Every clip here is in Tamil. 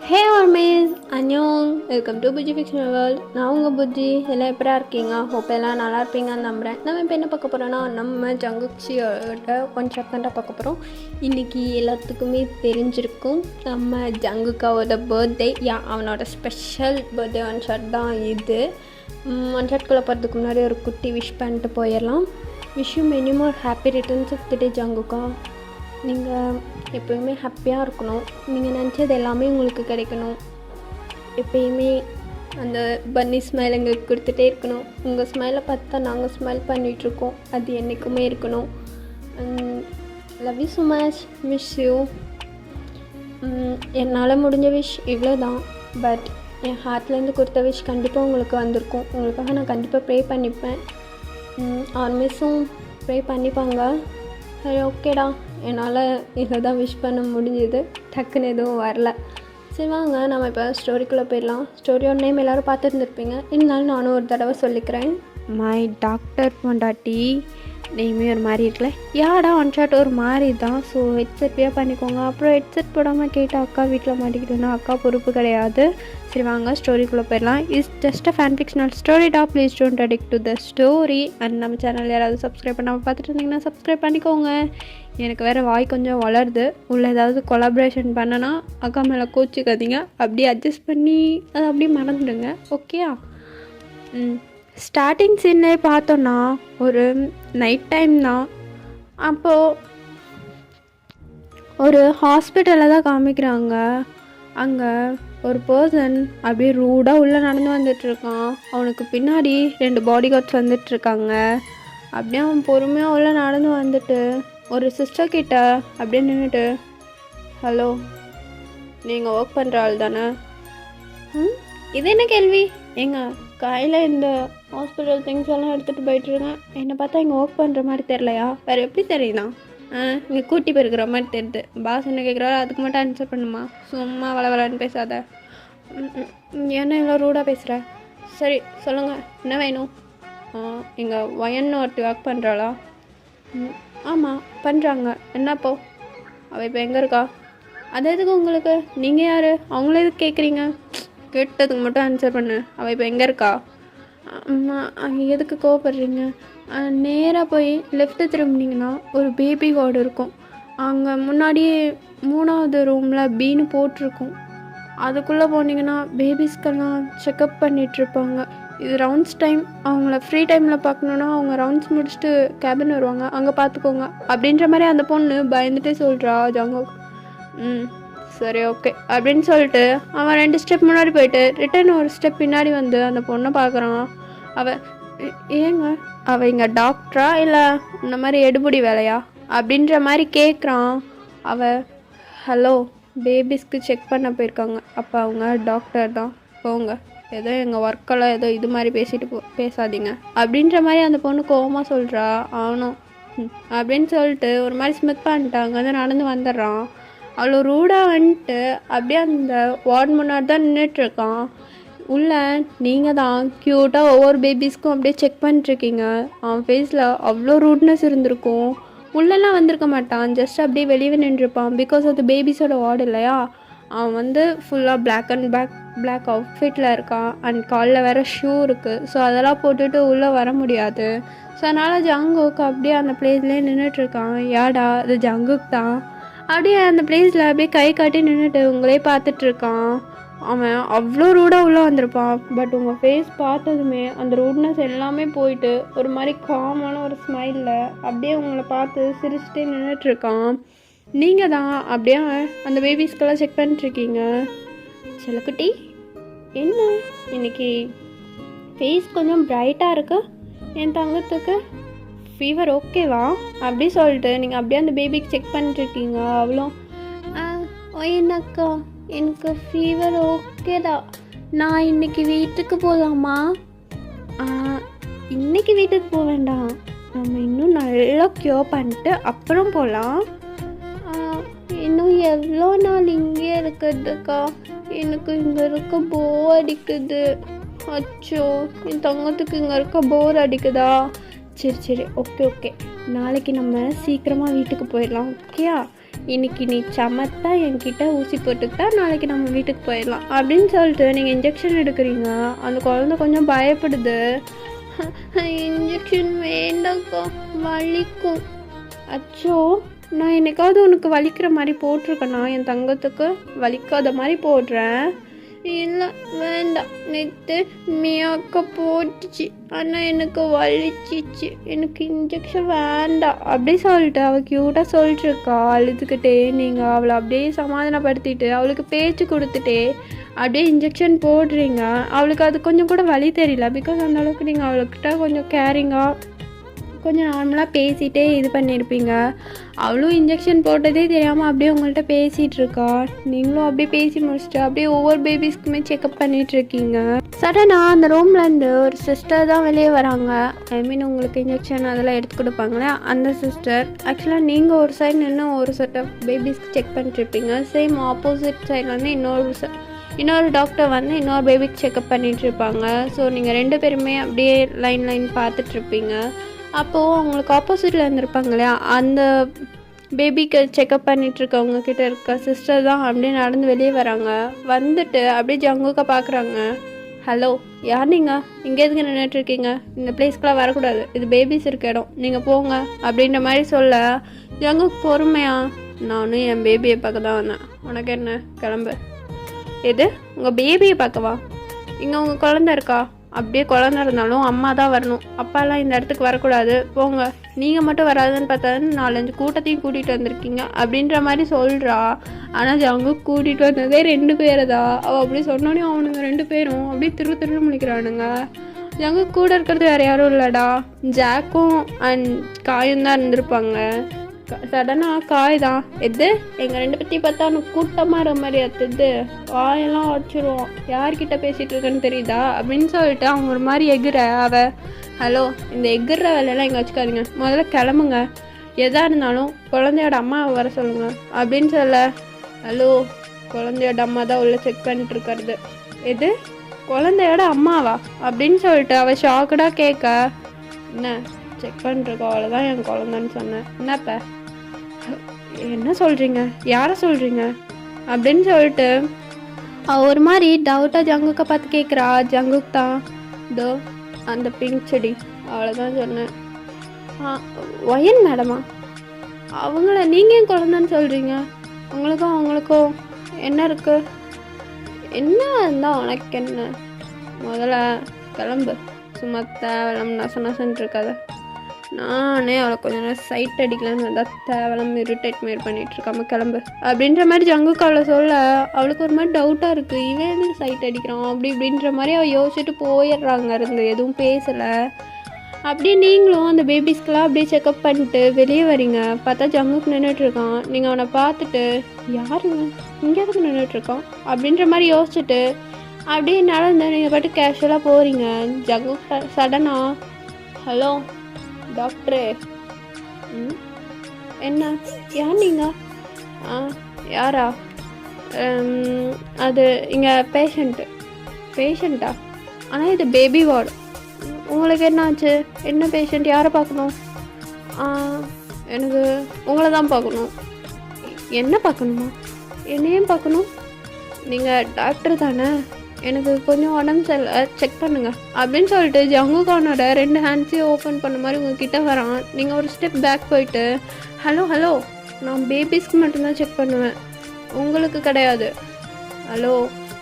ஹே ஆர்மேஸ் அன்யோங், welcome to Puji fictional world. நான் உங்கள் புஜி. எல்லாம் எப்படா இருக்கீங்க? ஹோப் எல்லாம் நல்லா இருப்பீங்கன்னு நம்புகிறேன். நம்ம இப்போ என்ன பார்க்க போகிறோன்னா, நம்ம ஜங்குக்சியோட ஒன் ஷாட் தான் பார்க்க போகிறோம். இன்றைக்கி எல்லாத்துக்குமே தெரிஞ்சிருக்கும், நம்ம ஜங்குக்காவோட பர்த்டே. அவனோட ஸ்பெஷல் பர்த்டே ஒன் ஷாட் தான் இது. ஒன் ஷாட்குள்ளே போகிறதுக்கு முன்னாடி ஒரு குட்டி விஷ் பண்ணிட்டு போயிடலாம். Wish you many more happy returns of the day ஜங்குக்கா. நீங்கள் எப்போயுமே ஹாப்பியாக இருக்கணும். நீங்கள் நினச்சது எல்லாமே உங்களுக்கு கிடைக்கணும். எப்பயுமே அந்த பன்னி ஸ்மைல் எங்களுக்கு கொடுத்துட்டே இருக்கணும். உங்கள் ஸ்மைலை பார்த்து தான் நாங்கள் ஸ்மைல் பண்ணிகிட்ருக்கோம். அது என்றைக்குமே இருக்கணும். Love you so much. Wish you. என்னால் முடிஞ்ச விஷ் இவ்வளோ தான். பட் என் ஹார்ட்லேருந்து கொடுத்த விஷ் கண்டிப்பாக உங்களுக்கு வந்திருக்கும். உங்களுக்காக நான் கண்டிப்பாக ப்ரே பண்ணிப்பேன். ஆர்மிஸும் ப்ரே பண்ணிப்பாங்க. சரி, ஓகேடா. என்னால் இதை தான் விஷ் பண்ண முடிஞ்சுது. டக்குன்னு எதுவும் வரல. சரி வாங்க, நம்ம இப்போ ஸ்டோரிக்குள்ளே போயிடலாம். ஸ்டோரியோட நேம் எல்லோரும் பார்த்துருந்துருப்பீங்க. இருந்தாலும் நானும் ஒரு தடவை சொல்லிக்கிறேன். மை டாக்டர் பொண்டாட்டி நேமே ஒரு மாதிரி இருக்குல்ல. யாடா ஒன் ஷாட் ஒரு மாதிரி தான். ஸோ ஹெட்செட் பே பண்ணிக்கோங்க. அப்புறம் ஹெட்செட் போடாமல் கேட்டால் அக்கா வீட்டில் மாட்டிக்கிட்டோன்னா அக்கா பொறுப்பு கிடையாது. சரி வாங்க, ஸ்டோரிக்குள்ளே போயிடலாம். It's just a fan fictional story டா. Please don't addict to the story. And நம்ம சேனல் யாராவது சப்ஸ்கிரைப் பண்ணாமல் பார்த்துட்டு இருந்தீங்கன்னா சப்ஸ்கிரைப் பண்ணிக்கோங்க. எனக்கு வேறு வாய் கொஞ்சம் வளருது. உள்ள ஏதாவது கொலாபரேஷன் பண்ணனா அக்கா மேலே கோச்சிக்காதீங்க. அப்படியே அட்ஜஸ்ட் பண்ணி அதை அப்படியே மறந்துடுங்க. ஓகேயா? ஸ்டார்டிங் சீன்லேயே பார்த்தோன்னா ஒரு நைட் டைம் தான். அப்போது ஒரு ஹாஸ்பிட்டலில் தான் காமிக்கிறாங்க. அங்கே ஒரு பர்சன் அப்படியே ரூடாக உள்ளே நடந்து வந்துட்டுருக்கான். அவனுக்கு பின்னாடி 2 பாடி கார்ட்ஸ் வந்துட்டுருக்காங்க. அப்படியே அவன் பொறுமையாக உள்ளே நடந்து வந்துட்டு ஒரு சிஸ்டர் கிட்ட அப்படியே நின்றுட்டு, ஹலோ, நீங்கள் ஒர்க் பண்ணுற ஆள் தானே? இது என்ன கேள்வி? ஏங்க, கையில் இந்த ஹாஸ்பிட்டல் திங்ஸ் எல்லாம் எடுத்துகிட்டு போயிட்டுருங்க. என்னை பார்த்தா இங்கே ஒர்க் பண்ணுற மாதிரி தெரிலையா? வேறு எப்படி தெரியுதா? இங்கே கூட்டி போயிருக்கிற மாதிரி தெரியுது. பாஸ் என்ன கேட்குறாரோ அதுக்கு மட்டும் ஆன்சர் பண்ணுமா? சும்மா வளவலன்னு பேசாத. என்ன இவ்வளோ ரூடாக பேசுகிற? சரி சொல்லுங்கள், என்ன வேணும்? எங்கள் வயன்னு ஒருத்தி ஒர்க் பண்ணுறாளா? ஆமாம் பண்ணுறாங்க. என்னப்போ? அவள் இப்போ எங்கே இருக்கா? அது எதுக்கு உங்களுக்கு? நீங்கள் யார்? அவங்கள எதுக்கு கேட்குறீங்க? கேட்டதுக்கு மட்டும் ஆன்சர் பண்ணு. அவள் இப்போ எங்கே இருக்கா? எதுக்கு கோவப்படுறீங்க? நேராக போய் லெஃப்ட்டு திரும்பினீங்கன்னா ஒரு பேபி வார்டு இருக்கும். அங்கே முன்னாடியே 3வது ரூமில் பீனு போட்டிருக்கும். அதுக்குள்ளே போனீங்கன்னா பேபிஸ்க்கெல்லாம் செக்கப் பண்ணிகிட்ருப்பாங்க. இது ரவுண்ட்ஸ் டைம். அவங்கள ஃப்ரீ டைமில் பார்க்கணுன்னா அவங்க ரவுண்ட்ஸ் முடிச்சுட்டு கேபின் வருவாங்க, அங்கே பார்த்துக்கோங்க அப்படின்ற மாதிரி அந்த பொண்ணு பயந்துட்டே சொல்கிறா ஜாங்கோ. சரி ஓகே அப்படின்னு சொல்லிட்டு அவன் 2 ஸ்டெப் முன்னாடி போயிட்டு ரிட்டன் ஒரு ஸ்டெப் பின்னாடி வந்து அந்த பொண்ணை பார்க்குறான். அவள் ஏங்க, அவள் இங்கே டாக்டரா இல்லை இந்த மாதிரி எடுபடி வேலையா அப்படின்ற மாதிரி கேட்குறான். அவள் ஹலோ, பேபிஸ்க்கு செக் பண்ண போயிருக்காங்க. அப்போ அவங்க டாக்டர் தான். போங்க, ஏதோ எங்கள் ஒர்க்கெல்லாம் ஏதோ இது மாதிரி பேசிட்டு பேசாதீங்க அப்படின்ற மாதிரி அந்த பொண்ணு கோவமாக சொல்கிறா. அவனும் அப்படின்னு சொல்லிட்டு ஒரு மாதிரி ஸ்மித் பண்ணிட்டாங்க. வந்து நடந்து வந்துடுறான். அவ்வளோ ரூடாக வந்துட்டு அப்படியே அந்த வார்டு முன்னாடி தான் நின்றுட்டுருக்கான். உள்ள நீங்கள் தான் க்யூட்டாக ஒவ்வொரு பேபிஸ்க்கும் அப்படியே செக் பண்ணிட்டுருக்கீங்க. அவன் ஃபேஸில் அவ்வளோ ரூட்னஸ் இருந்திருக்கும். உள்ளெல்லாம் வந்திருக்க மாட்டான். ஜஸ்ட் அப்படியே வெளியே நின்றுருப்பான். பிகாஸ் அது பேபிஸோட வார்டு இல்லையா. அவன் வந்து ஃபுல்லாக பிளாக் அவுட்ஃபிட்டில் இருக்கான். அண்ட் காலில் வேறு ஷூ இருக்குது. ஸோ அதெல்லாம் போட்டுட்டு உள்ளே வர முடியாது. ஸோ அதனால் ஜங்குக் அப்படியே அந்த பிளேஸ்லேயே நின்றுட்டுருக்கான். யாடா, அது ஜங்குக் தான். அப்படியே அந்த பிளேஸில் அப்படியே கை காட்டி நின்றுட்டு உங்களே பார்த்துட்ருக்கான். அவன் அவ்வளோ ரூடாக உள்ளே வந்திருப்பான். பட் உங்கள் ஃபேஸ் பார்த்ததுமே அந்த ரூட்னஸ் எல்லாமே போயிட்டு ஒரு மாதிரி காமான ஒரு ஸ்மைலில் அப்படியே உங்களை பார்த்து சிரிச்சுட்டே நின்றுட்டுருக்கான். நீங்கள் தான் அப்படியே அந்த பேபிஸ்க்கெல்லாம் செக் பண்ணிட்டுருக்கீங்க. செல்லக்குட்டி, என்ன இன்னைக்கு ஃபேஸ் கொஞ்சம் ப்ரைட்டாக இருக்கு. என் தங்கத்துக்கு ஃபீவர் ஓகேவா அப்படி சொல்லிட்டு நீங்கள் அப்படியே அந்த பேபிக்கு செக் பண்ணிட்டுருக்கீங்க. அவ்வளோ என்னக்கா, எனக்கு ஃபீவர் ஓகே தான். நான் இன்னைக்கு வீட்டுக்கு போகலாமா? இன்னைக்கு வீட்டுக்கு போக வேண்டாம். நம்ம இன்னும் நல்லா க்யூர் பண்ணிட்டு அப்புறம் போகலாம். இன்னும் எவ்வளோ நாள் இங்கே இருக்கிறதுக்கா? எனக்கு இங்கே இருக்க போர் அடிக்குது. அச்சோ, என் தங்கத்துக்கு இங்கே இருக்க போர் அடிக்குதா? சரி ஓகே நாளைக்கு நம்ம சீக்கிரமாக வீட்டுக்கு போயிடலாம். ஓகேயா? இன்னைக்கு நீ சமத்தா என்கிட்ட ஊசி போட்டுக்கிட்டா நாளைக்கு நம்ம வீட்டுக்கு போயிடலாம் அப்படின்னு சொல்லிட்டு நீங்கள் இன்ஜெக்ஷன் எடுக்கிறீங்க. அந்த குழந்தை கொஞ்சம் பயப்படுது. இன்ஜெக்ஷன் வேண்டாக்கா, வலிக்கும். அச்சோ, நான் என்னைக்காவது உனக்கு வலிக்கிற மாதிரி போட்டிருக்கேனா? என் தங்கத்துக்கு வலிக்காத மாதிரி போடுறேன். இல்லை வேண்டாம், நேற்று மியாக்கா போட்டுச்சு, ஆனால் எனக்கு வலிச்சிச்சு, எனக்கு இன்ஜெக்ஷன் வேண்டாம் அப்படி சொல்லிட்டு அவள் க்யூட்டாக சொல்லிட்டுருக்கா அழுதுகிட்டே. நீங்கள் அவளை அப்படியே சமாதானப்படுத்திட்டு அவளுக்கு பேச்சு கொடுத்துட்டே அப்படியே இன்ஜெக்ஷன் போடுறீங்க. அவளுக்கு அது கொஞ்சம் கூட வலி தெரியல. பிகாஸ் அந்த அளவுக்கு நீங்கள் அவளுக்கிட்ட கொஞ்சம் கேரிங்காக கொஞ்சம் நார்மலாக பேசிகிட்டே இது பண்ணியிருப்பீங்க. அவளும் இன்ஜெக்ஷன் போட்டதே தெரியாமல் அப்படியே உங்கள்கிட்ட பேசிகிட்டு இருக்கா. நீங்களும் அப்படியே பேசி முடிச்சுட்டு அப்படியே ஒவ்வொரு பேபிஸ்க்குமே செக்அப் பண்ணிகிட்ருக்கீங்க. சடனாக அந்த ரூம்லேருந்து ஒரு சிஸ்டர் தான் வெளியே வராங்க. ஐ மீன் உங்களுக்கு இன்ஜெக்ஷன் அதெல்லாம் எடுத்து கொடுப்பாங்களே அந்த சிஸ்டர். ஆக்சுவலாக நீங்கள் ஒரு சைடு நின்று ஒரு செட் ஆஃப் பேபிஸ்க்கு செக் பண்ணிட்டுருப்பீங்க. சேம் ஆப்போசிட் சைடில் வந்து இன்னொரு டாக்டர் வந்து இன்னொரு பேபிக்கு செக்அப் பண்ணிகிட்ருப்பாங்க. ஸோ நீங்கள் 2 பேருமே அப்படியே லைன் பார்த்துட்ருப்பீங்க. அப்போது உங்களுக்கு ஆப்போசிட்டில் இருந்திருப்பாங்க இல்லையா, அந்த பேபிக்கு செக்அப் பண்ணிகிட்ருக்கவங்க கிட்ட இருக்க சிஸ்டர் தான் அப்படியே நடந்து வெளியே வராங்க. வந்துட்டு அப்படியே ஜங்குக்கை பார்க்குறாங்க. ஹலோ, யார் நீங்கள்? இங்கே எதுக்கு நின்றுட்டுருக்கீங்க? இந்த பிளேஸ்க்கெலாம் வரக்கூடாது, இது பேபிஸ் இருக்க இடம், நீங்கள் போங்க அப்படின்ற மாதிரி சொல்ல ஜங்குக்கு பொறுமையா, நானும் என் பேபியை பார்க்க தான் வந்தேன், உனக்கு என்ன, கிளம்பு. எது, உங்கள் பேபியை பார்க்கவா? இங்கே உங்கள் குழந்த இருக்கா? அப்படியே குழந்த இருந்தாலும் அம்மா தான் வரணும், அப்பாலாம் இந்த இடத்துக்கு வரக்கூடாது, போங்க. நீங்கள் மட்டும் வராதுன்னு பார்த்தா 4-5 கூட்டத்தையும் கூட்டிகிட்டு வந்திருக்கீங்க அப்படின்ற மாதிரி சொல்கிறா. ஆனால் ஜங்கு கூட்டிகிட்டு வந்ததே 2 பேரை தான். அவள் அப்படி சொன்னோன்னே அவனுங்க 2 பேரும் அப்படியே திரு முழிக்கிறானுங்க. ஜங்கு கூட இருக்கிறது வேறு யாரும் இல்லைடா, ஜாக்கும் அண்ட் காயும் தான் இருந்திருப்பாங்க. சடனாக காய் தான், எது எங்கள் 2 பற்றி பார்த்தா அவனுக்கு கூட்டமாக இருக்க மாதிரி அத்துது, காயெல்லாம் உடச்சிருவோம், யார்கிட்ட பேசிகிட்டு இருக்கேன்னு தெரியுதா அப்படின்னு சொல்லிட்டு அவங்க ஒரு மாதிரி ஹலோ, இந்த எகிற வேலையெல்லாம் இங்கே வச்சுக்காதீங்க, முதல்ல கிளம்புங்க, எதாக இருந்தாலும் குழந்தையோட அம்மாவை வர சொல்லுங்கள் அப்படின்னு சொல்ல. ஹலோ, குழந்தையோட அம்மா தான் உள்ள செக் பண்ணிட்டு இருக்கிறது. எது, குழந்தையோட அம்மாவா அப்படின்னு சொல்லிட்டு அவள் ஷாக்கடாக கேட்க, என்ன செக் பண்ணிருக்கோம், அவ்வளோதான் என் குழந்தைன்னு சொன்னேன், என்னப்ப என்ன சொல்கிறீங்க, யாரை சொல்கிறீங்க அப்படின்னு சொல்லிட்டு அவள் ஒரு மாதிரி டவுட்டாக ஜங்குக்கை பார்த்து கேட்குறா. ஜங்குக் தான், இதோ அந்த பிங்க் செடி, அவ்வளோதான் சொன்னேன். ஒயன் மேடமா, அவங்கள நீங்கள் ஏன் குழந்தைன்னு சொல்கிறீங்க? அவங்களுக்கும் என்ன இருக்குது? என்ன இருந்தால் உனக்கு என்ன? முதல்ல கிளம்பு, சும்மா தேவலம் நசன்னு இருக்காத. நானே அவளை கொஞ்சம் நேரம் சைட் அடிக்கலான்னு வந்தால் தேவலம் இரிட்டேட் மாரி பண்ணிகிட்ருக்காம கிளம்பு அப்படின்ற மாதிரி ஜங்குக்கு அவளை சொல்ல. அவளுக்கு ஒரு மாதிரி டவுட்டாக இருக்குது, இவன் எதுக்கு சைட் அடிக்கிறான் அப்படி இப்படின்ற மாதிரி அவள் யோசிச்சுட்டு போயிடுறாங்க. இருந்து எதுவும் பேசலை. அப்படியே நீங்களும் அந்த பேபிஸ்க்கெலாம் அப்படியே செக்அப் பண்ணிட்டு வெளியே வரீங்க. பார்த்தா ஜங்குக்கு நின்றுட்டுருக்கான். நீங்கள் அவனை பார்த்துட்டு, யாருங்க இங்கே எதுக்கு நின்றுட்டுருக்கான் அப்படின்ற மாதிரி யோசிச்சுட்டு அப்படியே நடந்து நீங்கள் பாட்டு கேஷுவலாக போகிறீங்க. ஜங்குக்கு சடனாக, ஹலோ டாக்டரு. என்ன, யார் நீங்கள்? யாரா? அது இங்கே பேஷண்ட்டா? ஆனால் இது பேபி வார்டு. உங்களுக்கு என்ன ஆச்சு? என்ன பேஷண்ட், யாரை பார்க்கணும்? எனக்கு உங்களை தான் பார்க்கணும். என்ன பார்க்கணுமா? என்னையும் பார்க்கணும்? நீங்கள் டாக்டர் தானே? எனக்கு கொஞ்சம் உடம்பு சரியில்லை, செக் பண்ணுங்கள் அப்படின்னு சொல்லிட்டு ஜங்குகானோட 2 ஹேண்ட்ஸையும் ஓப்பன் பண்ண மாதிரி உங்ககிட்ட வரான். நீங்கள் ஒரு ஸ்டெப் பேக் போயிட்டு, ஹலோ, நான் பேபிஸ்க்கு மட்டும்தான் செக் பண்ணுவேன், உங்களுக்கு கிடையாது. ஹலோ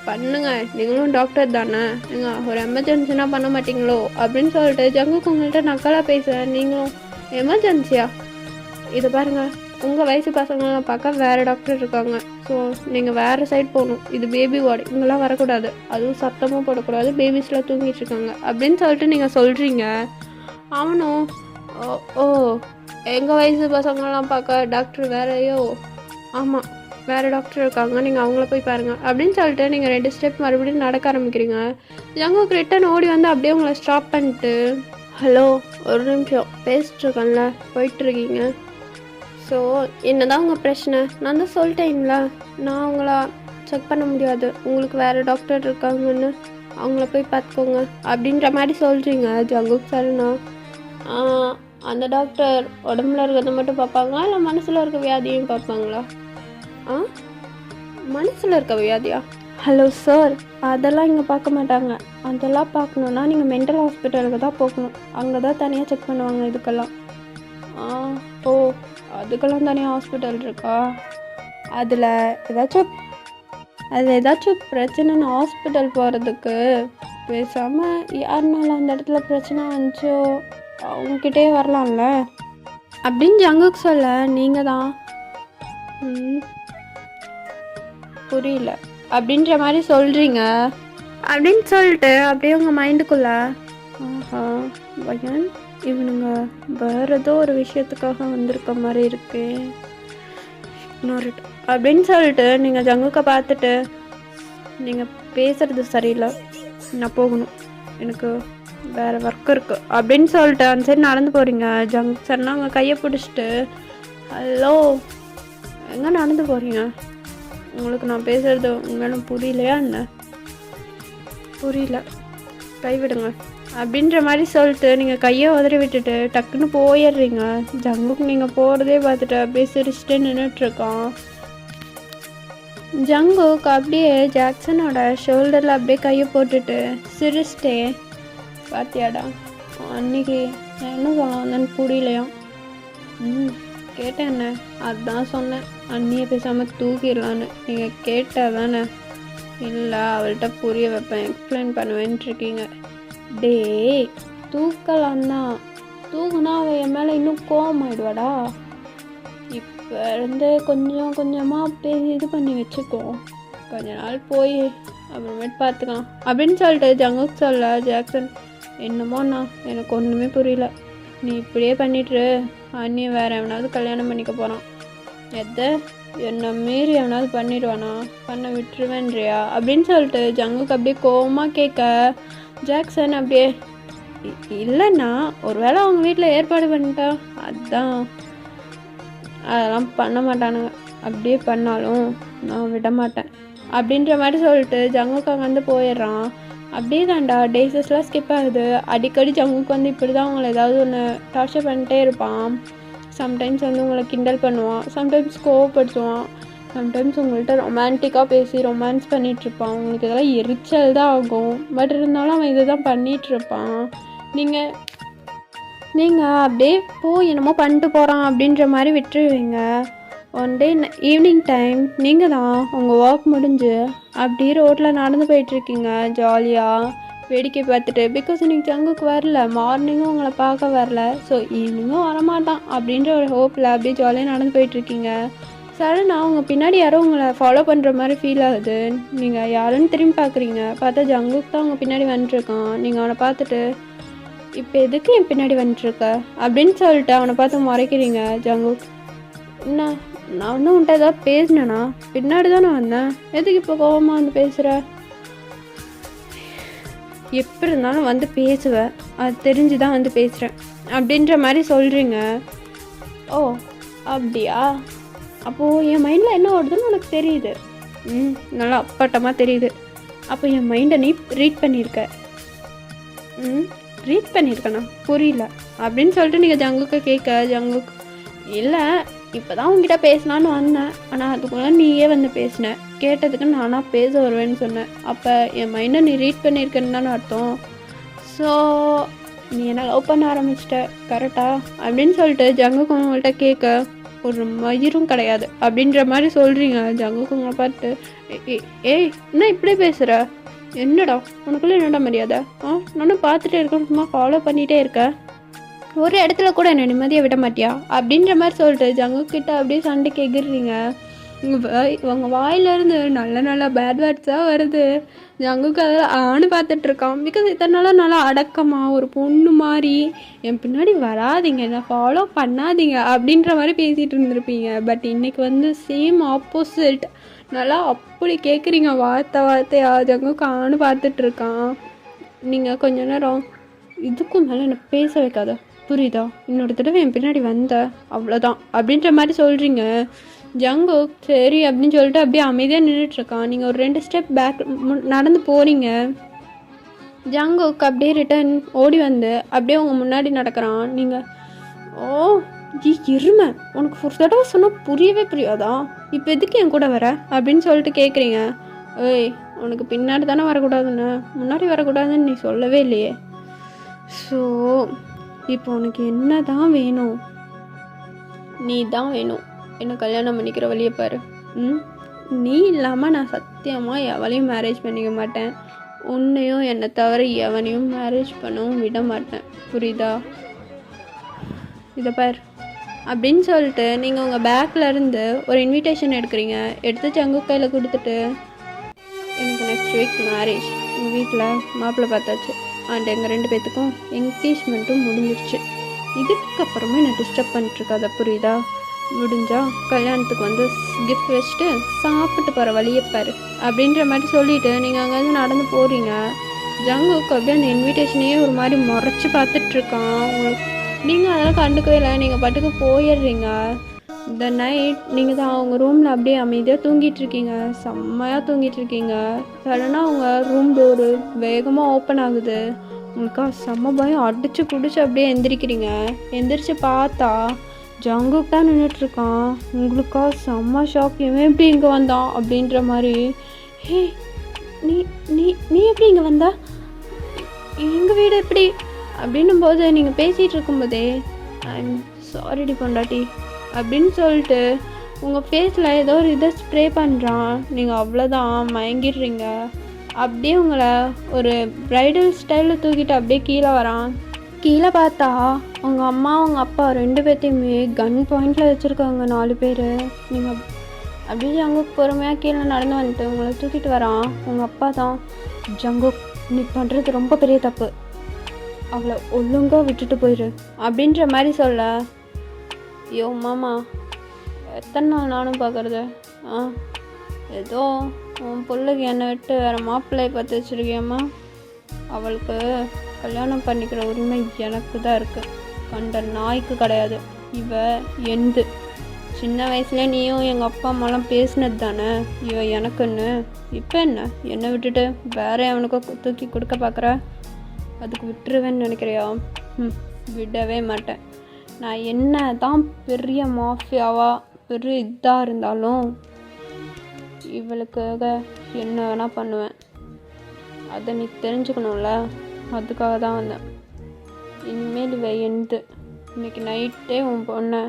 பண்ணுங்க, நீங்களும் டாக்டர் தானே, நீங்கள் ஒரு எமர்ஜென்சினா பண்ண மாட்டிங்களோ அப்படின்னு சொல்லிட்டு ஜங்குக்கு உங்கள்கிட்ட நக்கலாக பேசுகிறேன். நீங்களும் எமர்ஜென்சியா? இதை பாருங்கள், உங்கள் வயசு பசங்களாம் பார்க்க வேறு டாக்டர் இருக்காங்க, ஸோ நீங்கள் வேறு சைட் போகணும், இது பேபி வார்டு, இங்கெல்லாம் வரக்கூடாது, அதுவும் சத்தமும் போடக்கூடாது, பேபிஸ்லாம் தூங்கிட்டு இருக்காங்க அப்படின்னு சொல்லிட்டு நீங்கள் சொல்கிறீங்க. அவனும் ஓ எங்கள் வயசு பசங்களாம் பார்க்க டாக்டர் வேறையோ? ஆமாம், வேறு டாக்டர் இருக்காங்க, நீங்கள் அவங்கள போய் பாருங்கள் அப்படின்னு சொல்லிட்டு நீங்கள் 2 ஸ்டெப் மறுபடியும் நடக்க ஆரம்பிக்கிறீங்க. ஜங்குக்கு ரிட்டன் ஓடி வந்து அப்படியே உங்களை ஸ்டாப் பண்ணிட்டு, ஹலோ ஒரு நிமிஷம் பேசிட்டுருக்கேன்ல, போயிட்டுருக்கீங்க. ஸோ என்ன தான் உங்கள் பிரச்சனை? நான் தான் சொல்லிட்டேங்களா, நான் அவங்கள செக் பண்ண முடியாது, உங்களுக்கு வேறு டாக்டர் இருக்காங்கன்னு, அவங்கள போய் பார்த்துக்கோங்க அப்படின்ற மாதிரி சொல்கிறீங்க. ஜங்குக் சரணா, அந்த டாக்டர் உடம்புல இருக்கிறத மட்டும் பார்ப்பாங்களா இல்லை மனசில் இருக்க வியாதியும் பார்ப்பாங்களா? ஆ, மனசில் இருக்க வியாதியா? ஹலோ சார், அதெல்லாம் இங்கே பார்க்க மாட்டாங்க. அதெல்லாம் பார்க்கணுன்னா நீங்கள் மென்டல் ஹாஸ்பிட்டலுக்கு தான் போகணும். அங்கே தான் தனியாக செக் பண்ணுவாங்க இதுக்கெல்லாம். ஆ, ஓ, அதுக்கெல்லாம் தனியாக ஹாஸ்பிட்டல் இருக்கா? அதில் ஏதாச்சும் பிரச்சனைன்னு ஹாஸ்பிட்டல் போகிறதுக்கு பேசாமல் யாருனால அந்த இடத்துல பிரச்சனை வந்துச்சோ அவங்கக்கிட்டே வரலாம்ல அப்படின்னு ஜங்குக்கு சொல்ல, நீங்கள் தான் புரியல அப்படின்ற மாதிரி சொல்கிறீங்க அப்படின்னு சொல்லிட்டு அப்படியே உங்கள் மைண்டுக்குள்ளே, ஆஹா பையன் இவனுங்க வேறு ஏதோ ஒரு விஷயத்துக்காக வந்திருக்க மாதிரி இருக்கு அப்படின்னு சொல்லிட்டு நீங்கள் ஜங்குக்கை பார்த்துட்டு, நீங்கள் பேசுகிறது சரியில்லை, நான் போகணும், எனக்கு வேறு ஒர்க் இருக்குது அப்படின்னு சொல்லிட்டு அந்த சைடு நடந்து போகிறீங்க. ஜங்க் சார்னா அவங்க கையை பிடிச்சிட்டு, ஹலோ எங்கே நடந்து போகிறீங்க? உங்களுக்கு நான் பேசுகிறது உண்மையில புரியலையா என்ன? புரியல, கைவிடுங்க அப்படின்ற மாதிரி சொல்லிட்டு நீங்கள் கையை உதறி விட்டுட்டு டக்குன்னு போயிடுறீங்க. ஜங்குக்கு நீங்கள் போகிறதே பார்த்துட்டு அப்படியே சிரிச்சுட்டே நின்றுட்டுருக்கான். ஜங்குக்கு அப்படியே ஜாக்சனோட ஷோல்டரில் அப்படியே கையை போட்டுட்டு சிரிச்சிட்டே, பார்த்தியாடா அன்னைக்கு நான் என்ன சொல்ல வந்தேன்னு புரியலையா? கேட்டேன் என்ன, அதுதான் சொன்னேன் அண்ணியை பேசாமல் தூக்கிடலான்னு. நீங்கள் கேட்டால் தானே? இல்லை அவள்கிட்ட புரிய வைப்பேன், எக்ஸ்பிளைன் பண்ணுவேன்ட்டுருக்கீங்க. டே தூக்கலாம் தான், தூக்குனா அவள் என் மேலே இன்னும் கோவமாயிடுவாடா. இப்போ இருந்து கொஞ்சம் கொஞ்சமாக பேசி இது பண்ணி வச்சுக்கோ, கொஞ்ச நாள் போய் அப்புறமேட்டு பார்த்துக்கலாம் அப்படின்னு சொல்லிட்டு ஜங்குக்கு சொல்ல, ஜாக்சன் என்னமோண்ணா எனக்கு ஒன்றுமே புரியல, நீ இப்படியே பண்ணிட்டு அண்ணியை வேறு எவனாவது கல்யாணம் பண்ணிக்க போகிறான், என்னை மீறி எவனாவது பண்ணிடுவானா, பண்ண விட்டுருவேன்றியா அப்படின்னு சொல்லிட்டு ஜங்குக்கு அப்படியே கோவமாக கேட்க, ஜாக்சன் அப்படியே இல்லைண்ணா ஒரு வேளை அவங்க வீட்டில் ஏற்பாடு பண்ணிட்டா அதுதான், அதெல்லாம் பண்ண மாட்டானுங்க, அப்படியே பண்ணாலும் நான் விட மாட்டேன் அப்படின்ற மாதிரி சொல்லிட்டு ஜங்குக்கு அங்கே வந்து போயிடுறான். அப்படியே தான்டா டேஸஸ்லாம் ஸ்கிப் ஆகுது. அடிக்கடி ஜங்குக்கு வந்து இப்படி தான் அவங்கள ஏதாவது ஒன்று டார்ச்சர் பண்ணிட்டே இருப்பான். சம்டைம்ஸ் வந்து உங்களை கிண்டல் பண்ணுவான், சம்டைம்ஸ் கோவப்படுத்துவான், சம்டைம்ஸ் உங்கள்கிட்ட ரொமான்டிக்காக பேசி ரொமான்ஸ் பண்ணிகிட்ருப்பான். உங்களுக்கு இதெல்லாம் எரிச்சல் தான் ஆகும், பட் இருந்தாலும் அவன் இதை தான் பண்ணிகிட்ருப்பான். நீங்கள் அப்படியே போய் என்னமோ பண்ணிட்டு போகிறான் அப்படின்ற மாதிரி விட்டுருவீங்க. ஒன் டே ஈவினிங் டைம் நீங்கள் தான் உங்கள் ஒர்க் முடிஞ்சு அப்படியே ரோட்டில் நடந்து போயிட்டுருக்கீங்க ஜாலியாக வேடிக்கை பார்த்துட்டு. பிகாஸ் இன்றைக்கி ஜங்குக்கு வரல, மார்னிங்கும் உங்களை பார்க்க வரல, ஸோ ஈவினிங்கும் வரமாட்டான் அப்படின்ற ஒரு ஹோப்பில் அப்படியே ஜாலியாக நடந்து போயிட்டுருக்கீங்க. சடனாக உங்கள் பின்னாடி யாரோ உங்களை ஃபாலோ பண்ணுற மாதிரி ஃபீல் ஆகுது. நீங்கள் யாருன்னு திரும்பி பார்க்குறீங்க, பார்த்தா ஜங்குக்கு தான் உங்கள் பின்னாடி வந்துட்டுருக்கான். நீங்கள் அவனை பார்த்துட்டு, இப்போ எதுக்கு என் பின்னாடி வந்துட்டுருக்க அப்படின்னு சொல்லிட்டு அவனை பார்த்து முறைக்கிறீங்க. ஜங்குக், என்ன நான் வந்து உன்ட்ட ஏதாவது பேசினேண்ணா? பின்னாடி தான் நான் வந்தேன், எதுக்கு இப்போ கோவமாக வந்து பேசுகிற? எப்படி இருந்தாலும் வந்து பேசுவேன், அது தெரிஞ்சு தான் வந்து பேசுகிறேன் அப்படின்ற மாதிரி சொல்கிறீங்க. ஓ அப்படியா, அப்போது என் மைண்டில் என்ன ஓடுதுன்னு உனக்கு தெரியுது. நல்லா அப்பட்டமாக தெரியுது. அப்போ என் மைண்டை நீ ரீட் பண்ணியிருக்க. ரீட் பண்ணியிருக்கேண்ணா, புரியல அப்படின்னு சொல்லிட்டு நீங்கள் ஜங்குக்கு கேட்க, ஜங்குக்கு இல்லை இப்போ தான் உங்ககிட்ட பேசலான்னு வந்தேன், ஆனால் அதுக்குள்ளே நீயே வந்து பேசினேன், கேட்டதுக்கு நானாக பேச வருவேன்னு சொன்னேன். அப்போ என் மைண்டை நீ ரீட் பண்ணியிருக்கேன்னு தானே அர்த்தம். ஸோ நீ என்ன லவ் பண்ண ஆரம்பிச்சிட்ட கரெக்டா அப்படின்னு சொல்லிட்டு ஜங்குக்கு உங்கள்கிட்ட கேட்க, ஒரு மயிரும் கிடையாது அப்படின்ற மாதிரி சொல்கிறீங்க. ஜங்குக்கு உங்களை பார்த்து, ஏய் என்ன இப்படி பேசுகிற, என்னடா உனக்குள்ளே என்னடா மரியாதை? நானும் பார்த்துட்டே இருக்கேன், சும்மா ஃபாலோ பண்ணிகிட்டே இருக்கேன், ஒரு இடத்துல கூட என்னை நிம்மதியாக விட மாட்டியா அப்படின்ற மாதிரி சொல்லிட்டு ஜங்குக்கிட்ட அப்படியே சண்டைக்கு எகிர்றீங்க. உங்கள் வாயிலேருந்து நல்ல நல்ல பேட் வேர்ட்ஸாக வருது. ஜங்குக்கு அதில் ஆணு பார்த்துட்ருக்கான். பிகாஸ் இத்தனை நாளாக நல்லா அடக்கமாக ஒரு பொண்ணு மாதிரி என் பின்னாடி வராதிங்க, என்ன ஃபாலோ பண்ணாதீங்க அப்படின்ற மாதிரி பேசிகிட்டு இருந்திருப்பீங்க. பட் இன்றைக்கி வந்து சேம் ஆப்போசிட், நல்லா அப்படி கேட்குறீங்க வார்த்தையா. ஜங்குக்கு ஆணு பார்த்துட்ருக்கான். நீங்கள் கொஞ்ச நேரம் இதுக்கும் மேலே என்னை பேச வைக்காத, புரியுதா? இன்னொரு தடவை என் பின்னாடி வந்த அவ்வளோதான் அப்படின்ற மாதிரி சொல்கிறீங்க. ஜங்கு சரி அப்படின்னு சொல்லிட்டு அப்படியே அமைதியாக நின்றுட்டுருக்கான். நீங்கள் ஒரு 2 ஸ்டெப் பேக் நடந்து போகிறீங்க. ஜங்குக்கு அப்படியே ரிட்டன் ஓடி வந்து அப்படியே உங்கள் முன்னாடி நடக்கிறான். நீங்கள் ஓ எருமை, உனக்கு ஒரு தடவை சொன்னால் புரியவே புரியாதா? இப்போ எதுக்கு என் கூட வர அப்படின்னு சொல்லிட்டு கேட்குறீங்க. ஏய், உனக்கு பின்னாடி தானே வரக்கூடாதுன்னு, முன்னாடி வரக்கூடாதுன்னு நீ சொல்லவே இல்லையே. ஸோ இப்போ உனக்கு என்ன தான் வேணும்? நீ தான் வேணும். என்னை கல்யாணம் பண்ணிக்கிற வழியை பாரு. நீ இல்லாமல் நான் சத்தியமாக எவளையும் மேரேஜ் பண்ணிக்க மாட்டேன். உன்னையும் என்னை தவிர எவனையும் மேரேஜ் பண்ணவும் விட மாட்டேன். புரியுதா? இதை பார் அப்படின்னு சொல்லிட்டு நீங்கள் உங்கள் பேக்கில் இருந்து ஒரு இன்விடேஷன் எடுக்கிறீங்க. எடுத்து ஜங்கு கையில் கொடுத்துட்டு, எனக்கு நெக்ஸ்ட் வீக் மேரேஜ், எங்கள் வீட்டில் மாப்பிள்ளை பார்த்தாச்சு அண்ட் எங்கள் 2 பேர்த்துக்கும் என்கேஜ்மெண்ட்டும் முடிஞ்சிருச்சு. இதுக்கப்புறமே நான் டிஸ்டர்ப் பண்ணிட்டுருக்காத, புரியுதா? முடிஞ்சால் கல்யாணத்துக்கு வந்து கிஃப்ட் வச்சுட்டு சாப்பிட்டு போகிற வழியை பாரு அப்படின்ற மாதிரி சொல்லிவிட்டு நீங்கள் அங்கேருந்து நடந்து போகிறீங்க. ஜங்குக்கு அப்படியே அந்த இன்விடேஷனையே ஒரு மாதிரி முறைச்சி பார்த்துட்ருக்கான். உங்களுக்கு நீங்கள் அதெல்லாம் கண்டுக்கவே இல்லை, நீங்கள் பாட்டுக்கு போயிடுறீங்க. இந்த நைட் நீங்கள் தான் அவங்க ரூமில் அப்படியே அமைதியாக தூங்கிட்டுருக்கீங்க, செம்மையாக தூங்கிட்டுருக்கீங்க. சடனாக அவங்க ரூம் டோரு வேகமாக ஓப்பன் ஆகுது. உங்களுக்கா செம்ம பயம், அடித்து குடிச்சு அப்படியே எந்திரிக்கிறீங்க. எந்திரிச்சு பார்த்தா ஜங்குக்கு தான் நின்றுட்டுருக்கான். உங்களுக்கா செம்ம ஷாக், இவன் எப்படி இங்கே வந்தான் அப்படின்ற மாதிரி. ஹே, நீ நீ நீ எப்படி இங்கே வந்தா? எங்கள் வீடு எப்படி அப்படின்னும் போது நீங்கள் பேசிகிட்டு இருக்கும்போதே ஐம் சாரிடி பொண்டாட்டி அப்படின்னு சொல்லிட்டு உங்கள் ஃபேஸில் ஏதோ ஒரு இதை ஸ்ப்ரே பண்ணுறான். நீங்கள் அவ்வளோதான் மயங்கிடுறீங்க. அப்படியே உங்களை ஒரு ப்ரைடல் ஸ்டைலில் தூக்கிட்டு அப்படியே கீழே வரான். கீழே பார்த்தா உங்கள் அம்மா உங்கள் அப்பா 2 பேர்த்தையுமே கன் பாயிண்டில் வச்சுருக்காங்க, 4 பேர். நீங்கள் அப்படியே ஜங்குக் பொறுமையாக கீழே நடந்து வந்துட்டு உங்களை தூக்கிட்டு வரான். உங்கள் அப்பா தான், ஜங்குக் நீ பண்ணுறது ரொம்ப பெரிய தப்பு, அவளை ஒழுங்காக விட்டுட்டு போயிரு அப்படின்ற மாதிரி சொல்ல. ஐயோ மாமா, எத்தனை நாள் நானும் பார்க்குறது? ஏதோ உன் பிள்ளைக்கு என்னை விட்டு வேறு மாப்பிள்ளையை பார்த்து வச்சுருக்கியம்மா. அவளுக்கு கல்யாணம் பண்ணிக்கிற உரிமை எனக்கு தான் இருக்குது, கண்ட நாய்க்கு கிடையாது. இவ எந்து சின்ன வயசுலேயே நீயும் எங்கள் அப்பா அம்மாலாம் பேசினது தானே இவ எனக்குன்னு. இப்போ என்னை விட்டுட்டு வேற அவனுக்கு தூக்கி கொடுக்க பார்க்குற? அதுக்கு விட்டுருவேன்னு நினைக்கிறியா? விடவே மாட்டேன். நான் என்ன தான் பெரிய மாஃபியாவா பெரிய இதாக இருந்தாலும் இவளுக்காக என்ன வேணால் பண்ணுவேன். அதை நீ தெரிஞ்சுக்கணும்ல, அதுக்காக தான் வந்தேன். இனிமேல் இவ எந்து இன்னைக்கு நைட்டே உன் பொண்ணை